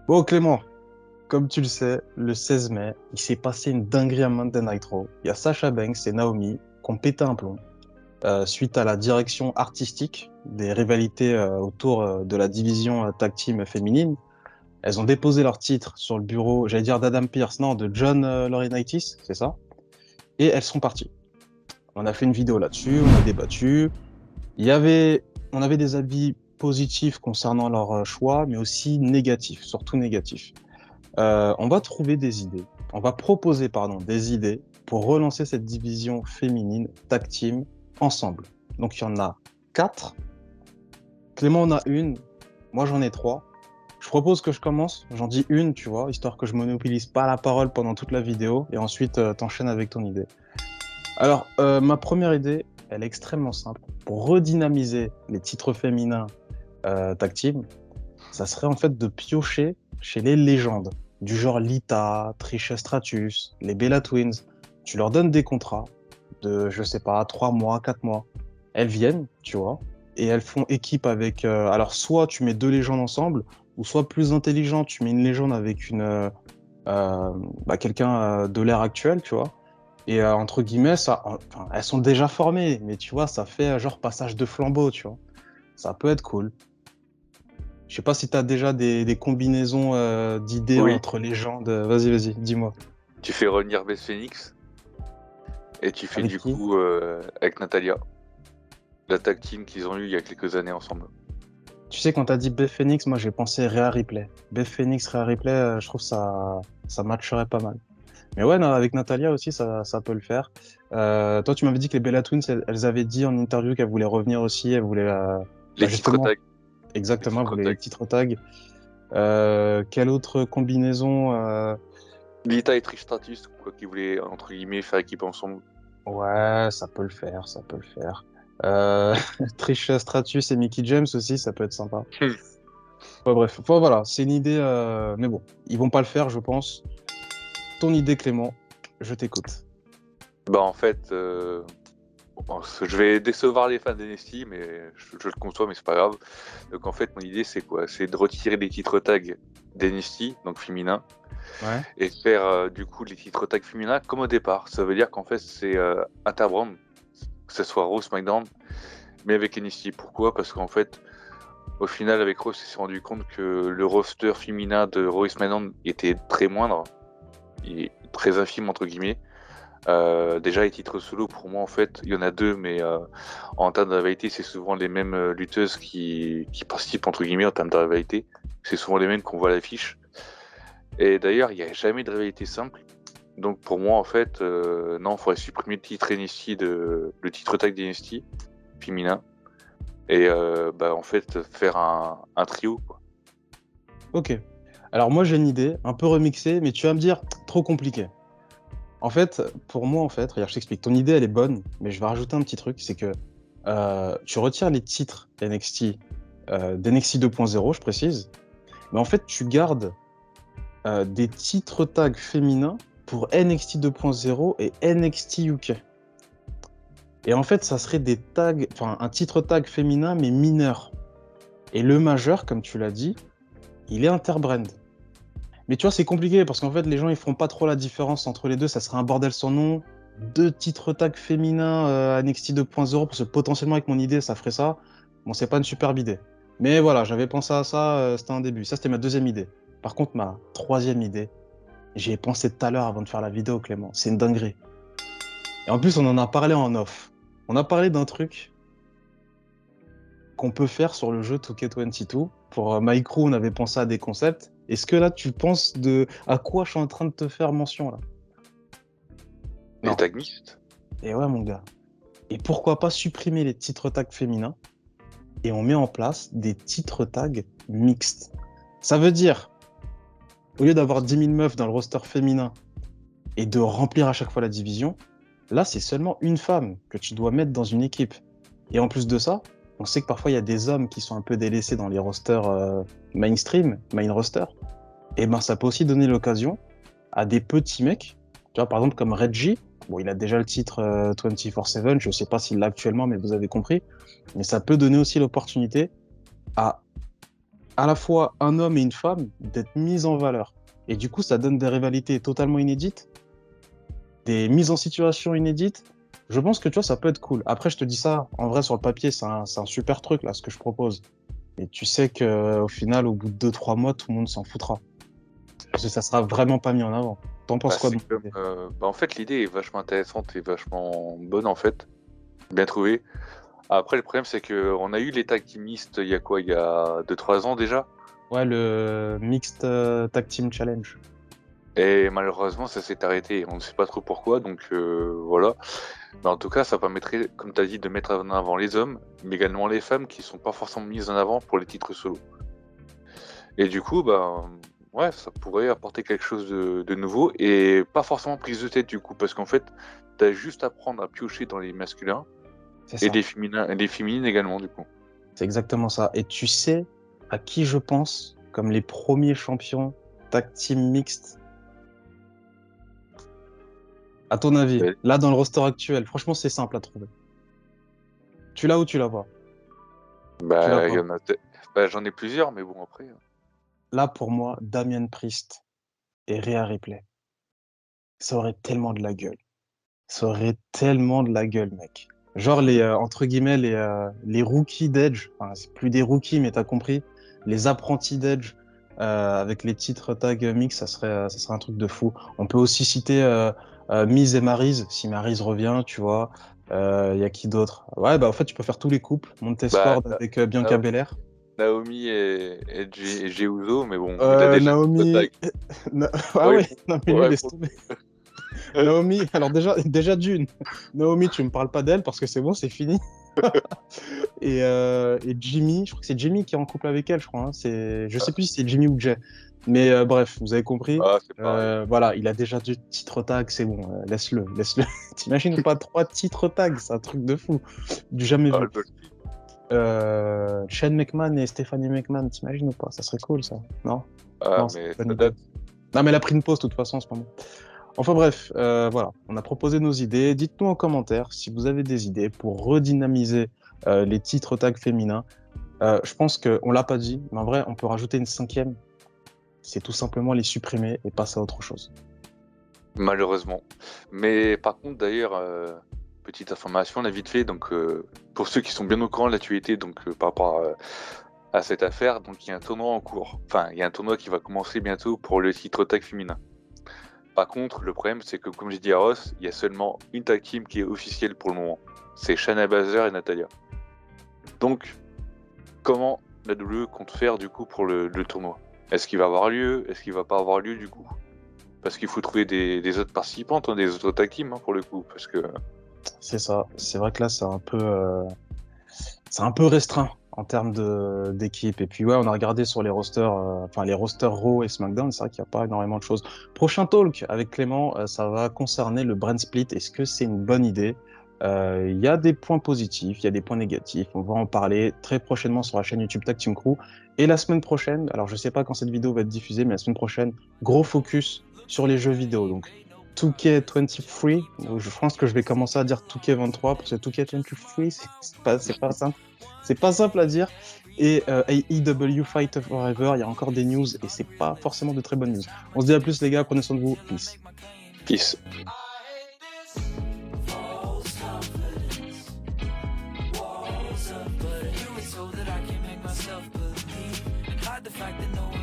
Bon, Clément, comme tu le sais, le 16 mai, il s'est passé une dinguerie à Monday Night Raw. Il y a Sasha Banks et Naomi qui ont pété un plomb suite à la direction artistique des rivalités autour de la division tag team féminine. Elles ont déposé leur titre sur le bureau, j'allais dire d'Adam Pearce, non, de John Laurinaitis, c'est ça? Et elles sont parties. On a fait une vidéo là-dessus, on a débattu. On avait des avis positifs concernant leur choix, mais aussi négatifs, surtout négatifs. On va trouver des idées. On va proposer, pardon, des idées pour relancer cette division féminine tag team ensemble. Donc il y en a quatre. Clément en a une. Moi j'en ai trois. Je propose que je commence. J'en dis une, tu vois, histoire que je monopolise pas la parole pendant toute la vidéo et ensuite t'enchaînes avec ton idée. Alors, ma première idée, elle est extrêmement simple. Pour redynamiser les titres féminins tag team, ça serait en fait de piocher chez les légendes, du genre Lita, Trish Stratus, les Bella Twins. Tu leur donnes des contrats de, je sais pas, 3 mois, 4 mois. Elles viennent, tu vois, et elles font équipe avec. Alors, soit tu mets deux légendes ensemble, ou soit plus intelligent, tu mets une légende avec quelqu'un de l'ère actuelle, tu vois. Et entre guillemets, enfin, elles sont déjà formées, mais tu vois, ça fait genre passage de flambeau, tu vois. Ça peut être cool. Je sais pas si tu as déjà des combinaisons d'idées Oui, entre légendes. Vas-y, vas-y, dis-moi. tu fais revenir Beth Phoenix et tu fais Avec du qui? coup avec Natalia, la tag team qu'ils ont eu il y a quelques années ensemble. Tu sais, quand tu as dit Beth Phoenix, moi j'ai pensé Rhea Ripley. Beth Phoenix, Rhea Ripley, je trouve ça matcherait pas mal. Mais ouais, non, avec Natalia aussi, ça peut le faire. Toi, tu m'avais dit que les Bella Twins, elles avaient dit en interview qu'elles voulaient revenir aussi. Elles voulaient, Les titres justement, tags, les exactement, elles titres voulaient les tags. titres tag. Quelle autre combinaison Lita et Trish Stratus, quoi, qui voulaient entre guillemets faire équipe ensemble. Ouais, ça peut le faire, ça peut le faire. Euh, Trish Stratus et Mickey James aussi, ça peut être sympa. Hmm. Ouais, bref, enfin, voilà, c'est une idée, mais bon, ils vont pas le faire, je pense. Ton idée, Clément, je t'écoute. Bah en fait, bon, je vais décevoir les fans d'NXT, mais je le conçois, mais c'est pas grave. Donc en fait, mon idée c'est quoi? C'est de retirer les titres tags d'NXT, donc féminin, Ouais. et faire du coup les titres tags féminins comme au départ. Ça veut dire qu'en fait c'est interbrand, que ce soit Raw, SmackDown, mais avec NXT. Pourquoi? Parce qu'en fait, au final, avec Raw, on s'est rendu compte que le roster féminin de Raw et SmackDown était très moindre, et très infime entre guillemets. Déjà, les titres solo, pour moi, en fait, il y en a deux, mais en termes de rivalité, c'est souvent les mêmes lutteuses qui participent entre guillemets en termes de rivalité. C'est souvent les mêmes qu'on voit à l'affiche. Et d'ailleurs, il n'y a jamais de rivalité simple. Donc pour moi, en fait, non, il faudrait supprimer le titre NXT le titre tag d'NXT féminin et en fait faire un trio, quoi. Ok. Alors moi, j'ai une idée, un peu remixée, mais tu vas me dire, trop compliqué. En fait, pour moi, en fait, regarde, je t'explique. Ton idée, elle est bonne, mais je vais rajouter un petit truc, c'est que tu retires les titres NXT, d'NXT 2.0, je précise, mais en fait, tu gardes des titres tags féminins pour NXT 2.0 et NXT UK. Et en fait, ça serait des tags, enfin, un titre tag féminin, mais mineur. Et le majeur, comme tu l'as dit, il est interbrand. Mais tu vois, c'est compliqué parce qu'en fait, les gens, ils feront pas trop la différence entre les deux. Ça serait un bordel sans nom. Deux titres tags féminins NXT 2.0, parce que potentiellement, avec mon idée, ça ferait ça. Bon, c'est pas une superbe idée. Mais voilà, j'avais pensé à ça, c'était un début. Ça, c'était ma deuxième idée. Par contre, ma troisième idée, j'y ai pensé tout à l'heure avant de faire la vidéo, Clément. C'est une dinguerie. Et en plus, on en a parlé en off. On a parlé d'un truc qu'on peut faire sur le jeu 2K22. Pour My Crew, on avait pensé à des concepts. Est-ce que là, tu penses à quoi je suis en train de te faire mention là? Les Non. tags mixtes. Et ouais, mon gars. Et pourquoi pas supprimer les titres tags féminins et on met en place des titres tags mixtes. Ça veut dire, au lieu d'avoir 10 000 meufs dans le roster féminin et de remplir à chaque fois la division, là, c'est seulement une femme que tu dois mettre dans une équipe. Et en plus de ça, on sait que parfois il y a des hommes qui sont un peu délaissés dans les rosters mainstream, main roster. Et ben ça peut aussi donner l'occasion à des petits mecs, tu vois, par exemple comme Reggie. Bon, il a déjà le titre 24/7, je sais pas s'il l'a actuellement, mais vous avez compris. Mais ça peut donner aussi l'opportunité à à la fois un homme et une femme d'être mis en valeur. Et du coup, ça donne des rivalités totalement inédites, des mises en situation inédites. Je pense que tu vois, ça peut être cool. Après, je te dis ça, en vrai, sur le papier, c'est un super truc, là, ce que je propose. Et tu sais qu'au final, au bout de 2-3 mois, tout le monde s'en foutra. Parce que ça sera vraiment pas mis en avant. T'en penses quoi de C'est mon comme, côté? en fait, l'idée est vachement intéressante et vachement bonne, en fait. Bien trouvé. Après, le problème, c'est que on a eu les tag teamistes il y a quoi? Il y a 2-3 ans déjà. Ouais, le Mixed Tag Team Challenge. Et malheureusement, ça s'est arrêté. On ne sait pas trop pourquoi, donc voilà. Mais en tout cas, ça permettrait, comme tu as dit, de mettre en avant les hommes, mais également les femmes qui sont pas forcément mises en avant pour les titres solo. Et du coup, ouais, ça pourrait apporter quelque chose de nouveau et pas forcément prise de tête du coup, parce qu'en fait, tu as juste à apprendre à piocher dans les masculins C'est et ça. les féminines également du coup. C'est exactement ça. Et tu sais à qui je pense comme les premiers champions tag team mixte, à ton avis, Ouais. là dans le roster actuel, franchement, c'est simple à trouver. Tu l'as ou tu l'as pas? Tu l'as Bah, il y pas. en a bah, j'en ai plusieurs, mais bon, après. Là, pour moi, Damien Priest et Rhea Ripley, ça aurait tellement de la gueule. Ça aurait tellement de la gueule, mec. Genre entre guillemets, les rookies d'Edge, enfin, c'est plus des rookies, mais t'as compris, les apprentis d'Edge, avec les titres tag mix, ça serait un truc de fou. On peut aussi citer Miz et Maryse, si Maryse revient, tu vois. Il y a qui d'autre? Ouais, bah en fait, tu peux faire tous les couples. Montez Bah, Ford avec Bianca Nao- Belair. Naomi et Jey Uso, mais bon, il a déjà le Naomi. tag. Ah Bon, ouais, non, mais lui, ouais, laisse tomber. Naomi, alors déjà d'une, Naomi, tu me parles pas d'elle parce que c'est bon, c'est fini. Et Jimmy, je crois que c'est Jimmy qui est en couple avec elle, je crois. Hein. Je sais plus si c'est Jimmy ou Jay. Mais bref, vous avez compris. Ah, c'est pareil. Voilà, il a déjà 2 titres tag, c'est bon, laisse-le, laisse-le. T'imagines pas 3 titres tag, c'est un truc de fou, du jamais Ah, vu. Shane McMahon et Stephanie McMahon, t'imagines ou pas? Ça serait cool, ça. Non? Non, c'est mais pas une ça idée. date. Non, mais elle a pris une pause de toute façon en ce moment. Enfin bref, voilà, on a proposé nos idées. Dites-nous en commentaire si vous avez des idées pour redynamiser les titres tag féminins. Je pense qu'on l'a pas dit, mais en vrai, on peut rajouter une 5e. C'est tout simplement les supprimer et passer à autre chose. Malheureusement. Mais par contre, d'ailleurs, petite information, là, vite fait, donc pour ceux qui sont bien au courant de l'actualité, donc par rapport à cette affaire, donc il y a un tournoi en cours. Enfin, il y a un tournoi qui va commencer bientôt pour le titre tag féminin. Par contre, le problème, c'est que comme j'ai dit à Ross, il y a seulement une tag team qui est officielle pour le moment. C'est Shayna Baszler et Natalya. Donc, comment la WWE compte faire du coup pour le tournoi? Est-ce qu'il va avoir lieu? Est-ce qu'il va pas avoir lieu du coup? Parce qu'il faut trouver des autres participantes, hein, des autres tag teams pour le coup. Parce que C'est ça. C'est vrai que là, c'est un peu restreint en termes d'équipe. Et puis ouais, on a regardé sur les rosters, enfin les rosters Raw et SmackDown, c'est vrai qu'il n'y a pas énormément de choses. Prochain talk avec Clément, ça va concerner le brand split. Est-ce que c'est une bonne idée? Il y a des points positifs, il y a des points négatifs. On va en parler très prochainement sur la chaîne YouTube Tag Team Crew. Et la semaine prochaine, alors je sais pas quand cette vidéo va être diffusée, mais la semaine prochaine, gros focus sur les jeux vidéo. Donc 2K23, je pense que je vais commencer à dire 2K23 parce que 2K23, c'est pas simple. C'est pas simple à dire. Et AEW Fight Forever, il y a encore des news et c'est pas forcément de très bonnes news. On se dit à plus les gars, prenez soin de vous. Peace. Peace. The fact that no